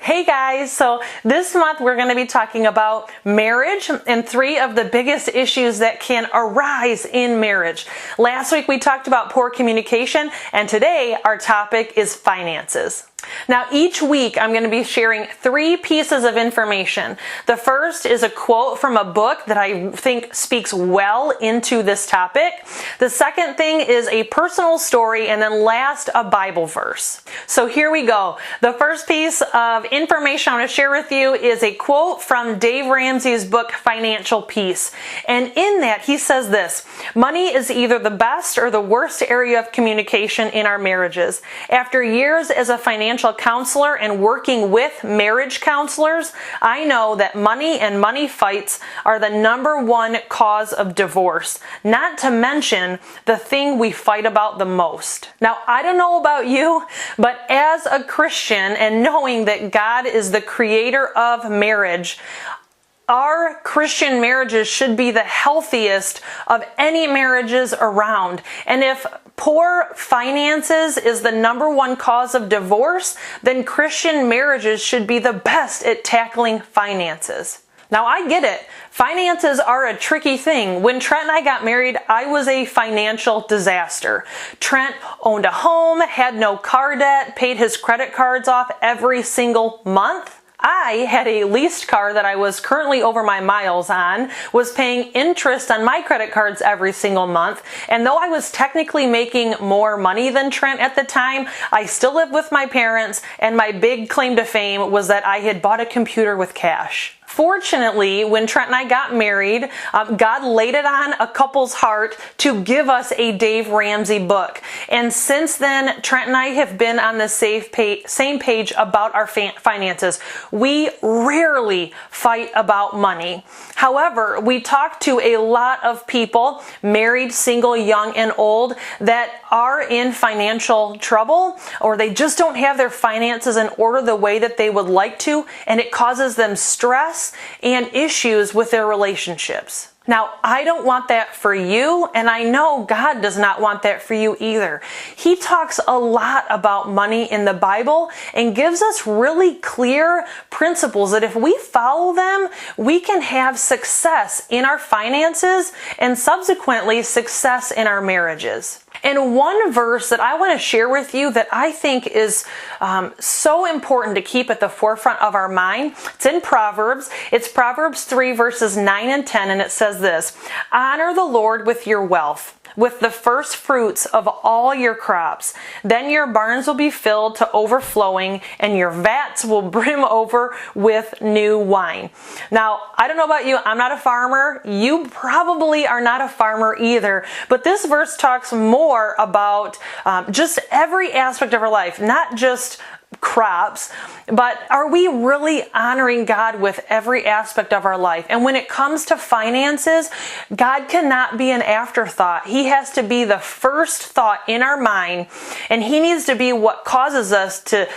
Hey guys, so this month we're going to be talking about marriage and 3 of the biggest issues that can arise in marriage. Last week we talked about poor communication, and today our topic is finances. Now each week I'm going to be sharing 3 pieces of information. The first is a quote from a book that I think speaks well into this topic. The second thing is a personal story, and then last, a Bible verse. So here we go. The first piece of information I want to share with you is a quote from Dave Ramsey's book, Financial Peace. And in that he says this: money is either the best or the worst area of communication in our marriages. After years as a financial counselor and working with marriage counselors, I know that money and money fights are the #1 cause of divorce, not to mention the thing we fight about the most. Now, I don't know about you, but as a Christian and knowing that God is the creator of marriage, our Christian marriages should be the healthiest of any marriages around. And if poor finances is the #1 cause of divorce, then Christian marriages should be the best at tackling finances. Now, I get it. Finances are a tricky thing. When Trent and I got married, I was a financial disaster. Trent owned a home, had no car debt, paid his credit cards off every single month. I had a leased car that I was currently over my miles on, was paying interest on my credit cards every single month, and though I was technically making more money than Trent at the time, I still lived with my parents, and my big claim to fame was that I had bought a computer with cash. Fortunately, when Trent and I got married, God laid it on a couple's heart to give us a Dave Ramsey book. And since then, Trent and I have been on the same page about our finances. We rarely fight about money. However, we talk to a lot of people, married, single, young, and old, that are in financial trouble, or they just don't have their finances in order the way that they would like to, and it causes them stress and issues with their relationships. Now, I don't want that for you, and I know God does not want that for you either. He talks a lot about money in the Bible and gives us really clear principles that if we follow them, we can have success in our finances and subsequently success in our marriages. And one verse that I want to share with you that I think is so important to keep at the forefront of our mind, it's in Proverbs. It's Proverbs 3 verses 9 and 10, and it says this: honor the Lord with your wealth, with the first fruits of all your crops. Then your barns will be filled to overflowing, and your vats will brim over with new wine. Now, I don't know about you, I'm not a farmer. You probably are not a farmer either. But this verse talks more about just every aspect of our life, not just crops, but are we really honoring God with every aspect of our life? And when it comes to finances, God cannot be an afterthought. He has to be the first thought in our mind, and He needs to be what causes us to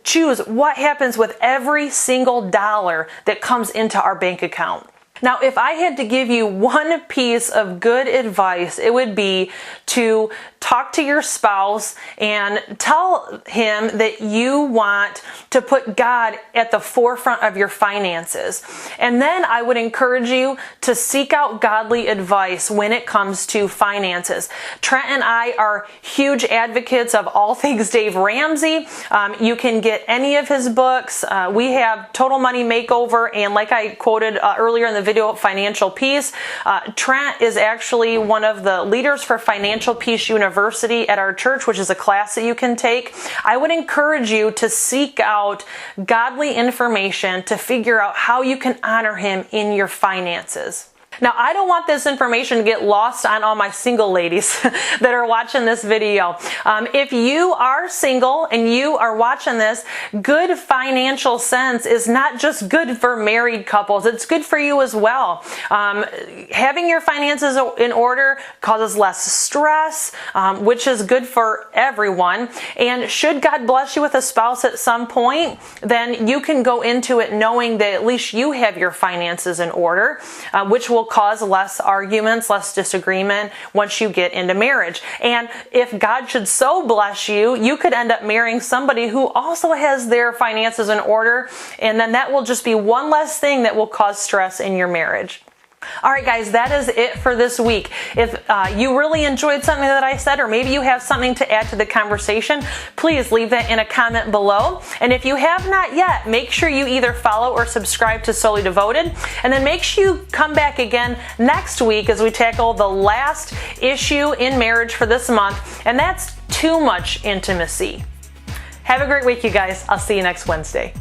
choose what happens with every single dollar that comes into our bank account. Now, if I had to give you one piece of good advice, it would be to talk to your spouse and tell him that you want to put God at the forefront of your finances. And then I would encourage you to seek out godly advice when it comes to finances. Trent and I are huge advocates of all things Dave Ramsey. You can get any of his books. We have Total Money Makeover, and like I quoted earlier in the video, Financial Peace. Trent is actually one of the leaders for Financial Peace University at our church, which is a class that you can take. I would encourage you to seek out godly information to figure out how you can honor Him in your finances. Now, I don't want this information to get lost on all my single ladies that are watching this video. If you are single and you are watching this, good financial sense is not just good for married couples, it's good for you as well. Having your finances in order causes less stress, which is good for everyone. And should God bless you with a spouse at some point, then you can go into it knowing that at least you have your finances in order, which will will cause less arguments, less disagreement once you get into marriage. And if God should so bless you, you could end up marrying somebody who also has their finances in order, and then that will just be one less thing that will cause stress in your marriage. All right, guys, that is it for this week. If you really enjoyed something that I said, or maybe you have something to add to the conversation, please leave that in a comment below. And if you have not yet, make sure you either follow or subscribe to Solely Devoted. And then make sure you come back again next week as we tackle the last issue in marriage for this month, and that's too much intimacy. Have a great week, you guys. I'll see you next Wednesday.